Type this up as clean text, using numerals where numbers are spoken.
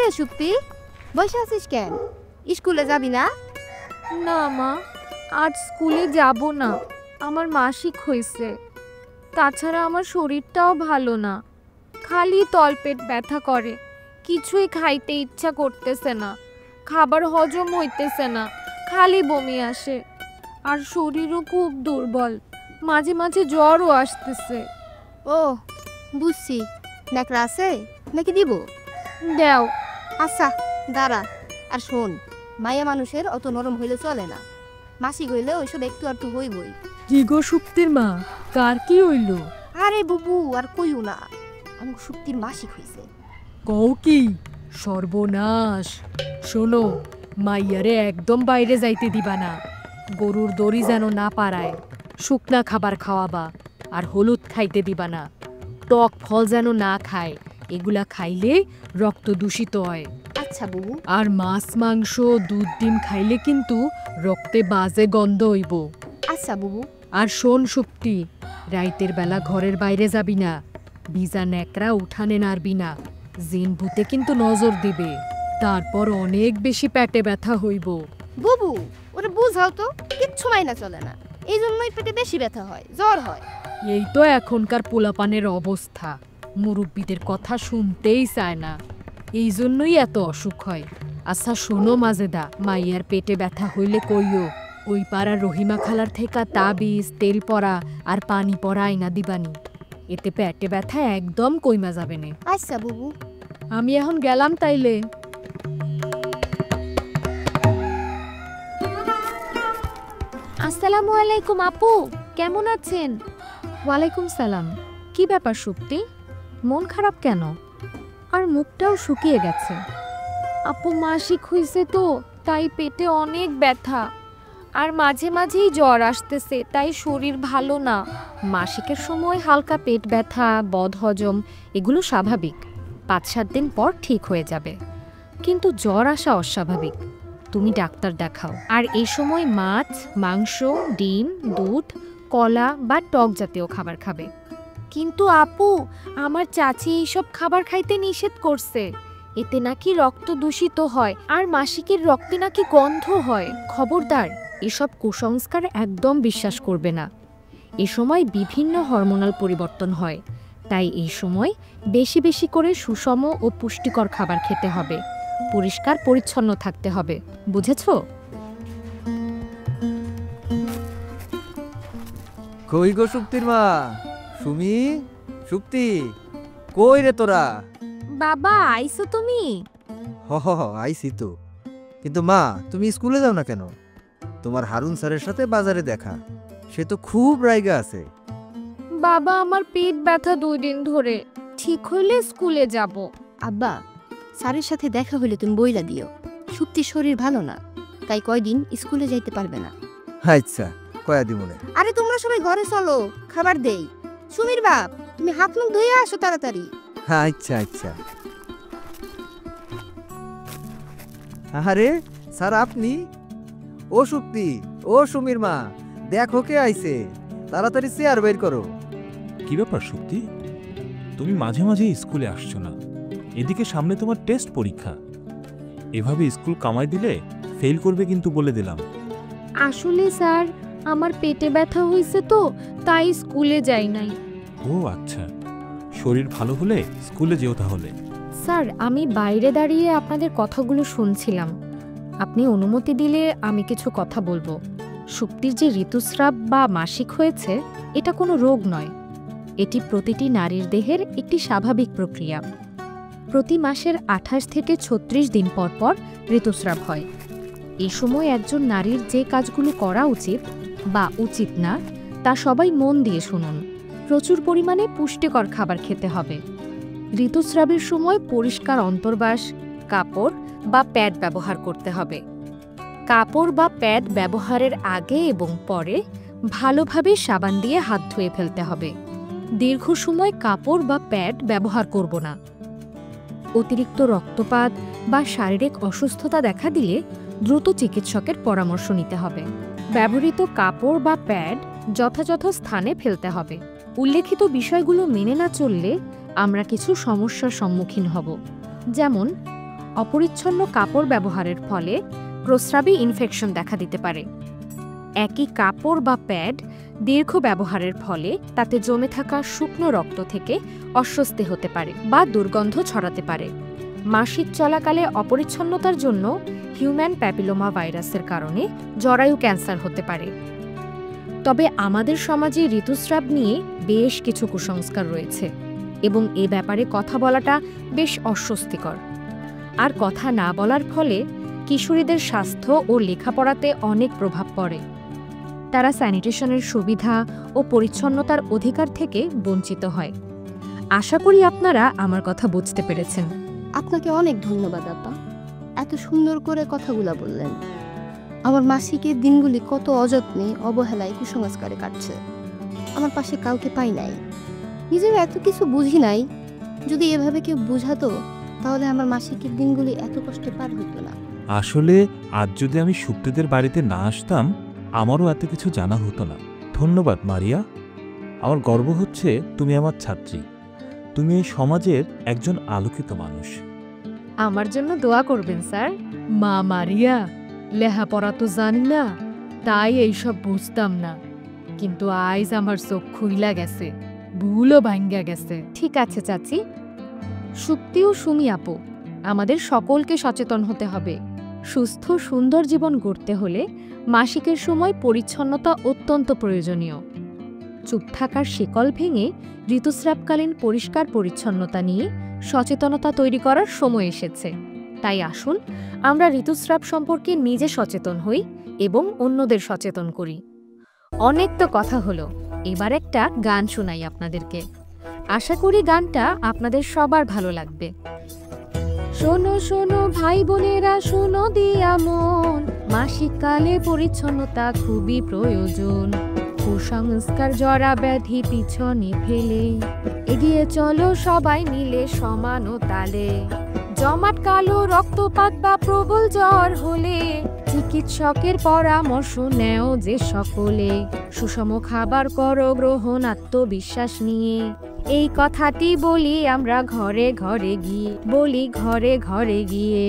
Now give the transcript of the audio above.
রে সুপ্তি, বসে আছিস কেন? স্কুলে যাবি না? না মা, আজ স্কুলে যাব না। আমার মাসিক হয়েছে। তাছাড়া আমার শরীরটাও ভালো না, খালি তলপেট ব্যথা করে। কিছুই খাইতে ইচ্ছা করতেছে না, খাবার হজম হইতেছে না, খালি বমি আসে। আর শরীরও খুব দুর্বল, মাঝে মাঝে জ্বরও আসতেছে। ও বুঝছি, ন্যাকড়া আছে নাকি দিব? দেও। আচ্ছা দাঁড়া। আর শোন, মায়া মানুষের অত নরম হইলে চলে না। মাসিক হইলে ওইসব একটু একটু হইবই। কি গো সুপ্তির মা, কার কি হইল? আরে বুবু আর কইও না, আমার সুপ্তির মাসিক হইছে। কও কি? সর্বনাশ! শোনো, মাইয়ারে একদম বাইরে যাইতে দিবা না। গরুর দড়ি যেন না পারায়। শুকনা খাবার খাওয়াবা, আর হলুদ খাইতে দিবা না। টক ফল যেন না খায়, এগুলা খাইলে রক্ত দূষিত হয়। আচ্ছা বুবু। আর মাছ মাংস দুধ ডিম খাইলে কিন্তু রক্তে বাজে গন্ধ হইব। আচ্ছা বুবু। আর শোন সুপ্তি, রাইতের বেলা ঘরের বাইরে যাবি না। ভিজা ন্যাকড়া উঠানে নাড়বি না, জিন ভূতে কিন্তু নজর দিবে। তারপর অনেক বেশি পেটে ব্যথা হইব। বুবু ওরে বুঝাও তো, কিচ্ছু মাইনা চলে না, এই জন্যই পেটে বেশি ব্যথা হয়, জ্বর হয়। এই তো এখনকার পোলাপানের অবস্থা, মুরব্বীদের কথা শুনতেই চায় না, এই জন্যই এত অসুখ হয়। আচ্ছা শোনো মাজেদা, মাইয়ার পেটে ব্যথা হইলে কইও, ওই পাড়ার রহিমা খালার থেকে তাবিজ, তেল পরা আর পানি পরা আইনা দিবানি। এতে পেটে ব্যথা একদম কইমা যাবে না। আচ্ছা বুবু। আমি এখন গেলাম তাইলে। আসসালামু আলাইকুম আপু, কেমন আছেন? ওয়ালাইকুম সালাম। কি ব্যাপার সুপ্তি, মন খারাপ কেন? আর মুখটাও শুকিয়ে গেছে। আপু মাসিক হয়েছে তো, তাই পেটে অনেক ব্যথা, আর মাঝে মাঝেই জ্বর আসতেছে, তাই শরীর ভালো না। মাসিকের সময় হালকা পেট ব্যথা, বদহজম এগুলো স্বাভাবিক। 5-7 দিন পর ঠিক হয়ে যাবে। কিন্তু জ্বর আসা অস্বাভাবিক, তুমি ডাক্তার দেখাও। আর এই সময় মাছ, মাংস, ডিম, দুধ, কলা বা টক জাতীয় খাবার খাবে। কিন্তু আপু, আমার চাচি এইসব খাবার খাইতে নিষেধ করছে, এতে নাকি রক্ত দূষিত হয়, আর মাসিকের রক্তে নাকি গন্ধ হয়। খবরদার, এসব কুসংস্কার একদম বিশ্বাস করবে না। এ সময় বিভিন্ন হরমোনাল পরিবর্তন হয়, তাই এই সময় বেশি বেশি করে সুষম ও পুষ্টিকর খাবার খেতে হবে, পরিষ্কার পরিচ্ছন্ন থাকতে হবে, বুঝেছো? কই গো সুপ্তির মা, সুমি, সুপ্তি, কই রে তোরা? বাবা আইছো তুমি? হ আইসি তো। কিন্তু মা, তুমি স্কুলে যাও না কেন? তোমার হারুন স্যারের সাথে বাজারে দেখা, সে তো খুব রাইগা আছে। বাবা আমার পেট ব্যথা 2 দিন ধরে, ঠিক হইলে স্কুলে যাব। আব্বা, স্যারের সাথে দেখা হলে তুমি বইলা দিও, সুপ্তির শরীর ভালো না, তাই কয়দিন স্কুলে যাইতে পারবে না। আচ্ছা, কয়া দিমনে। আরে তোমরা সবাই ঘরে চলো, খাবার দেই। সুমির বাপ, তুমি হাত মুখ ধুয়ে আসো তাড়াতাড়ি। আচ্ছা আচ্ছা। আরে স্যার আপনি? ও সুপ্তি, ও সুমির মা, দেখো কে আইছে, তাড়াতাড়ি চেয়ার বের করো। কি ব্যাপার সুপ্তি, তুমি মাঝে মাঝে স্কুলে আসছো না, এদিকে সামনে তোমার টেস্ট পরীক্ষা। এভাবে স্কুল কামাই দিলে ফেল করবে কিন্তু, বলে দিলাম। আসলে স্যার, আমার পেটে ব্যথা হয়েছে তো, তাই স্কুলে যাই নাই। ও আচ্ছা, শরীর ভালো হলে স্কুলে যেও তাহলে। স্যার, আমি বাইরে দাঁড়িয়ে আপনাদের কথাগুলো শুনছিলাম। আপনি অনুমতি দিলে আমি কিছু কথা বলবো। সুপ্তির যে ঋতুস্রাব বা মাসিক হয়েছে, এটা কোনো রোগ নয়। এটি প্রতিটি নারীর দেহের একটি স্বাভাবিক প্রক্রিয়া। প্রতি মাসের 28 থেকে 36 দিন পর পর ঋতুস্রাব হয়। এই সময় একজন নারীর যে কাজগুলো করা উচিত বা উচিত না, তা সবাই মন দিয়ে শুনুন। প্রচুর পরিমাণে পুষ্টিকর খাবার খেতে হবে। ঋতুস্রাবের সময় পরিষ্কার অন্তর্বাস, কাপড় বা প্যাড ব্যবহার করতে হবে। কাপড় বা প্যাড ব্যবহারের আগে এবং পরে ভালোভাবে সাবান দিয়ে হাত ধুয়ে ফেলতে হবে। দীর্ঘ সময় কাপড় বা প্যাড ব্যবহার করব না। অতিরিক্ত রক্তপাত বা শারীরিক অসুস্থতা দেখা দিলে দ্রুত চিকিৎসকের পরামর্শ নিতে হবে। ব্যবহৃত কাপড় বা প্যাড যথাযথ স্থানে ফেলতে হবে। উল্লেখিত বিষয়গুলো মেনে না চললে আমরা কিছু সমস্যার সম্মুখীন হব, যেমন অপরিচ্ছন্ন কাপড় ব্যবহারের ফলে প্রস্রাবে ইনফেকশন দেখা দিতে পারে। একই কাপড় বা প্যাড দীর্ঘ ব্যবহারের ফলে তাতে জমে থাকা শুকনো রক্ত থেকে অস্বস্তি হতে পারে বা দুর্গন্ধ ছড়াতে পারে। মাসিক চলাকালে অপরিচ্ছন্নতার জন্য হিউম্যান প্যাপিলোমা ভাইরাসের কারণে জরায়ু ক্যান্সার হতে পারে। তবে আমাদের সমাজে ঋতুস্রাব নিয়ে বেশ কিছু কুসংস্কার রয়েছে এবং এ ব্যাপারে কথা বলাটা বেশ অস্বস্তিকর। আর কথা না বলার ফলে কিশোরীদের স্বাস্থ্য ও লেখাপড়াতে অনেক প্রভাব পড়ে। তারা স্যানিটেশনের সুবিধা ও পরিচ্ছন্নতার অধিকার থেকে বঞ্চিত হয়। আশা করি আপনারা আমার কথা বুঝতে পেরেছেন। আপনাকে অনেক ধন্যবাদ আপা, এত সুন্দর করে কথাগুলা বললেন। আমার মাসিকের দিনগুলি কত অযত্নে অবহেলায় কুসংস্কারে কাটছে। আমার পাশে কাউকে পাই নাই, নিজের এত কিছু বুঝি নাই। যদি এভাবে কেউ বুঝাতো তাহলে আমার মাসিকের দিনগুলি এত কষ্টে পার হতো না। আসলে আজ যদি আমি সুপ্তিদের বাড়িতে না আসতাম, আমারও এত কিছু জানা হতো না। ধন্যবাদ মারিয়া, আমার গর্ব হচ্ছে তুমি আমার ছাত্রী। তুমি এই সমাজের একজন আলোকিত মানুষ। আমার জন্য দোয়া করবেন স্যার। মা মারিয়া, লেহাপড়া তো জানি না, তাই এইসব বুঝতাম না, কিন্তু আইজ আমার চোখ খুইলা গেছে, ভুলও ভাঙ্গা গেছে। ঠিক আছে চাচি। সুপ্তি ও সুমি আপু, আমাদের সকলকে সচেতন হতে হবে। সুস্থ সুন্দর জীবন গড়তে হলে মাসিকের সময় পরিচ্ছন্নতা অত্যন্ত প্রয়োজনীয়। চুপ থাকার শিকল ভেঙে ঋতুস্রাবকালীন পরিষ্কার পরিচ্ছন্নতা নিয়ে সচেতনতা তৈরি করার সময় এসেছে। তাই আসুন আমরা ঋতুস্রাব সম্পর্কে নিজে সচেতন হই এবং অন্যদের সচেতন করি। অনেক তো কথা হলো, এবার একটা গান শোনাই আপনাদেরকে। আশা করি গানটা আপনাদের সবার ভালো লাগবে। শোনো শোনো ভাই বোনেরা, শোনো দিয়া মন, মাসিককালে পরিচ্ছন্নতা খুবই প্রয়োজন। কুসংস্কার জরা ব্যাধি পিছনে ফেলে এগিয়ে চলো সবাই মিলে সমান তালে। জমাট কালো রক্তপাত বা প্রবল জ্বর হলে চিকিৎসকের পরামর্শ নেও যে সকলে। সুষম খাবার করো গ্রহণ আত্মবিশ্বাস নিয়ে, এই কথাটি বলি আমরা ঘরে ঘরে গিয়ে, বলি ঘরে ঘরে গিয়ে।